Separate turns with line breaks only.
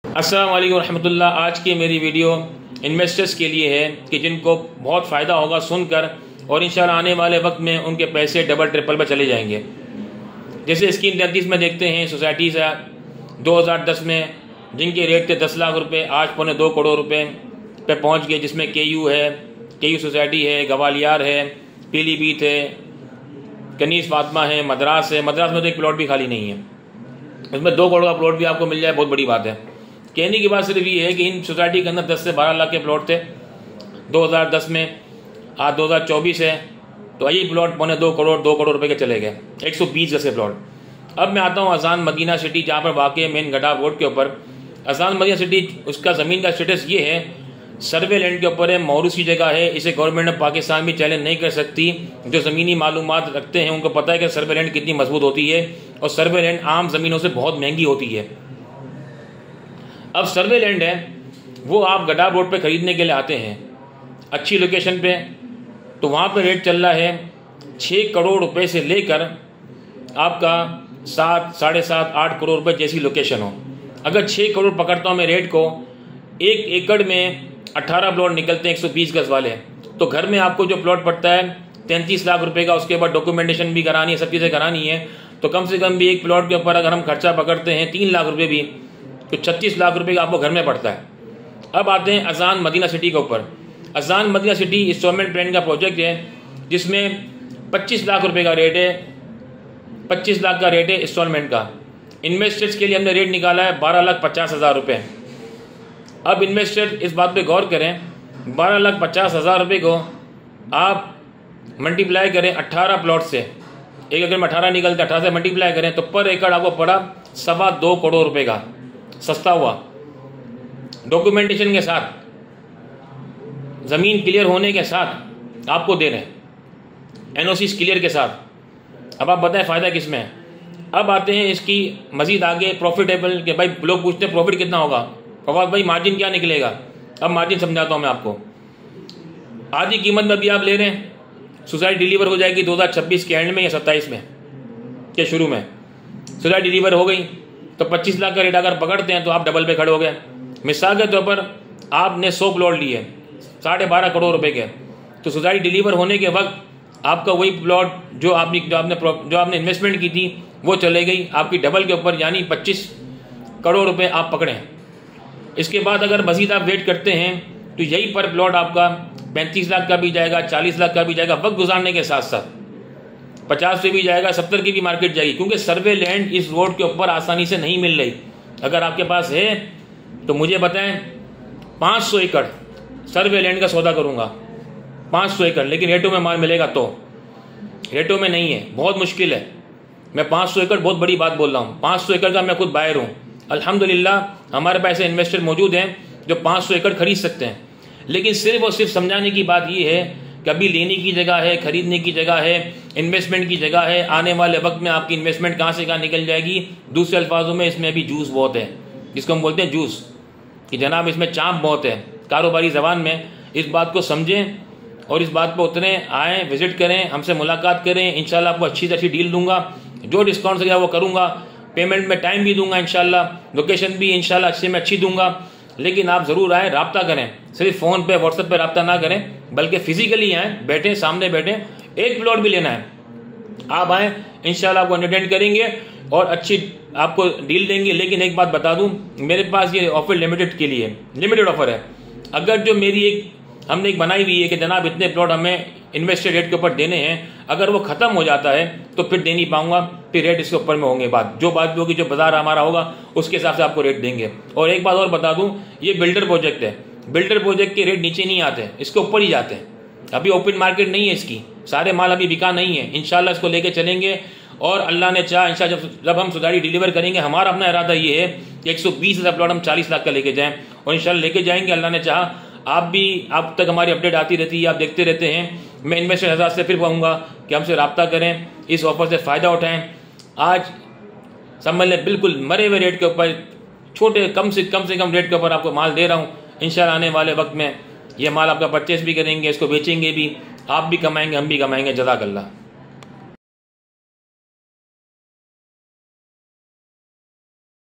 अस्सलाम वालेकुम रहमतुल्लाह। आज की मेरी वीडियो इन्वेस्टर्स के लिए है कि जिनको बहुत फ़ायदा होगा सुनकर, और इंशाल्लाह आने वाले वक्त में उनके पैसे डबल ट्रिपल पर चले जाएंगे। जैसे स्कीम 33 में देखते हैं, सोसाइटीज़ 2010 में जिनके रेट थे 10 लाख रुपए, आज 2.25 करोड़ रुपए पे पहुंच गए, जिसमें KU है, KU सोसाइटी है, गवालियार है, पीलीभीत है, कनीस फातिमा है, मद्रास है। मद्रास में तो एक प्लॉट भी खाली नहीं है, उसमें 2 करोड़ का प्लॉट भी आपको मिल जाए, बहुत बड़ी बात है। कहने की बात सिर्फ ये है कि इन सोसाइटी के अंदर 10 से 12 लाख के प्लॉट थे 2010 में। आज 2024 है तो यही प्लॉट 2 करोड़ रुपए के चले गए, 120 गज के प्लॉट। अब मैं आता हूँ अजान मदीना सिटी, जहाँ पर वाक़ मेन गड्ढा रोड के ऊपर अजान मदीना सिटी। उसका ज़मीन का स्टेटस ये है, सर्वे लैंड के ऊपर है, मौरूसी जगह है। इसे गवर्नमेंट ऑफ पाकिस्तान भी चैलेंज नहीं कर सकती। जो ज़मीनी मालूमात रखते हैं उनको पता है कि सर्वे लैंड कितनी मजबूत होती है, और सर्वे लैंड आम ज़मीनों से बहुत महंगी होती है। अब सर्वे लैंड है वो आप गड्ढा रोड पे ख़रीदने के लिए आते हैं अच्छी लोकेशन पे, तो वहाँ पे रेट चल रहा है 6 करोड़ रुपए से लेकर आपका 7, 7.5, 8 करोड़ रुपए जैसी लोकेशन हो। अगर 6 करोड़ पकड़ता हूँ मैं रेट को, 1 एकड़ में 18 प्लॉट निकलते हैं 120 गज वाले, तो घर में आपको जो प्लॉट पड़ता है 33 लाख रुपए का, उसके बाद डॉक्यूमेंटेशन भी करानी है, सब चीज़ें करानी है। तो कम से कम भी एक प्लॉट के ऊपर अगर हम खर्चा पकड़ते हैं 3 लाख रुपए भी, तो 36 लाख रुपए का आपको घर में पड़ता है। अब आते हैं अजान मदीना सिटी के ऊपर। अजान मदीना सिटी इंस्टॉलमेंट प्लान का प्रोजेक्ट है, जिसमें 25 लाख रुपए का रेट है, 25 लाख का रेट है इंस्टॉलमेंट का। इन्वेस्टर्स के लिए हमने रेट निकाला है 12,50,000 रुपये। अब इन्वेस्टर इस बात पे गौर करें, 12,50,000 रुपये को आप मल्टीप्लाई करें 18 प्लॉट से। एक एकड़ में 18 निकलते, 18 से मल्टीप्लाई करें तो पर एकड़ आपको पड़ा 2.25 करोड़ रुपए का। सस्ता हुआ, डॉक्यूमेंटेशन के साथ, ज़मीन क्लियर होने के साथ आपको दे रहे हैं, NOCs क्लियर के साथ। अब आप बताएं फ़ायदा किस में है। अब आते हैं इसकी मज़ीद आगे प्रॉफिटेबल के। भाई लोग पूछते हैं प्रॉफिट कितना होगा, फवाद भाई मार्जिन क्या निकलेगा। अब मार्जिन समझाता हूँ मैं आपको। आधी कीमत में भी आप ले रहे हैं, सोसाइटी डिलीवर हो जाएगी 2026 के एंड में या 27 में के शुरू में। सोसाइटी डिलीवर हो गई तो 25 लाख का रेट अगर पकड़ते हैं तो आप डबल पे खड़े हो गए। मिसाल के तौर पर आपने 100 प्लॉट लिए 12.5 करोड़ रुपए के, तो सोसाइटी डिलीवर होने के वक्त आपका वही प्लॉट जो आपने इन्वेस्टमेंट की थी वो चले गई आपकी डबल के ऊपर, यानी 25 करोड़ रुपए आप पकड़े हैं। इसके बाद अगर मज़ीद आप वेट करते हैं तो यही पर प्लॉट आपका 35 लाख का भी जाएगा, 40 लाख का भी जाएगा, वक्त गुजारने के साथ साथ 50 पे भी जाएगा, 70 की भी मार्केट जाएगी, क्योंकि सर्वे लैंड इस रोड के ऊपर आसानी से नहीं मिल रही। अगर आपके पास है तो मुझे बताएं, 500 एकड़ सर्वे लैंड का सौदा करूंगा, 500 एकड़, लेकिन रेटों में माल मिलेगा तो। रेटों में नहीं है, बहुत मुश्किल है। मैं 500 एकड़ बहुत बड़ी बात बोल रहा हूँ, 500 एकड़ का मैं खुद बायर हूँ। अल्हम्दुलिल्लाह हमारे पास इन्वेस्टर मौजूद हैं जो 500 एकड़ खरीद सकते हैं। लेकिन सिर्फ और सिर्फ समझाने की बात यह है कि अभी लेने की जगह है, खरीदने की जगह है, इन्वेस्टमेंट की जगह है। आने वाले वक्त में आपकी इन्वेस्टमेंट कहाँ से कहाँ निकल जाएगी। दूसरे अल्फाजों में इसमें अभी जूस बहुत है, जिसको हम बोलते हैं जूस, कि जनाब इसमें चाँप बहुत है कारोबारी ज़बान में। इस बात को समझें और इस बात पर उतरें, आएँ, विजिट करें, हमसे मुलाकात करें। इंशाल्लाह आपको अच्छी से अच्छी डील दूंगा, जो डिस्काउंट से वो करूँगा। पेमेंट में टाइम भी दूंगा इंशाल्लाह, लोकेशन भी इंशाल्लाह अच्छे में अच्छी दूंगा। लेकिन आप ज़रूर आएँ, रब्ता करें, सिर्फ फ़ोन पे व्हाट्सएप पे रब्ता ना करें, बल्कि फ़िज़िकली आएँ, बैठें, सामने बैठें। एक प्लॉट भी लेना है आप आएँ, इंशाल्लाह आपको एंटरटेन करेंगे और अच्छी आपको डील देंगे। लेकिन एक बात बता दूं, मेरे पास ये ऑफर लिमिटेड के लिए, लिमिटेड ऑफर है। अगर जो मेरी हमने एक बनाई हुई है कि जनाब इतने प्लॉट हमें इन्वेस्टेड रेट के ऊपर देने हैं, अगर वो ख़त्म हो जाता है तो फिर दे नहीं पाऊंगा, फिर रेट इसके ऊपर में होंगे। बात होगी, जो बाजार हमारा होगा उसके हिसाब से आपको रेट देंगे। और एक बात और बता दूं, ये बिल्डर प्रोजेक्ट है, बिल्डर प्रोजेक्ट के रेट नीचे नहीं आते, इसके ऊपर ही जाते हैं। अभी ओपन मार्केट नहीं है इसकी, सारे माल अभी बिका नहीं है। इंशाल्लाह इसको लेके चलेंगे और अल्लाह ने चाहा इंशाल्लाह जब हम सोसाइटी डिलीवर करेंगे, हमारा अपना इरादा ये है कि 120,000 प्लॉट हम 40 लाख का लेके जाएं, और इंशाल्लाह लेके जाएंगे। अल्लाह ने चाहा आप तक हमारी अपडेट आती रहती है, आप देखते रहते हैं। मैं इन्वेस्टर हज़ार से फिर कहूँगा कि हमसे रब्ता करें, इस ऑफर से फ़ायदा उठाएं। आज समझ लें बिल्कुल मरे हुए रेट के ऊपर, छोटे कम से कम रेट के ऊपर आपको माल दे रहा हूँ। इंशाल्लाह आने वाले वक्त में ये माल आपका परचेस भी करेंगे, इसको बेचेंगे भी, आप भी कमाएंगे, हम भी कमाएंगे। जज़ाकल्लाह।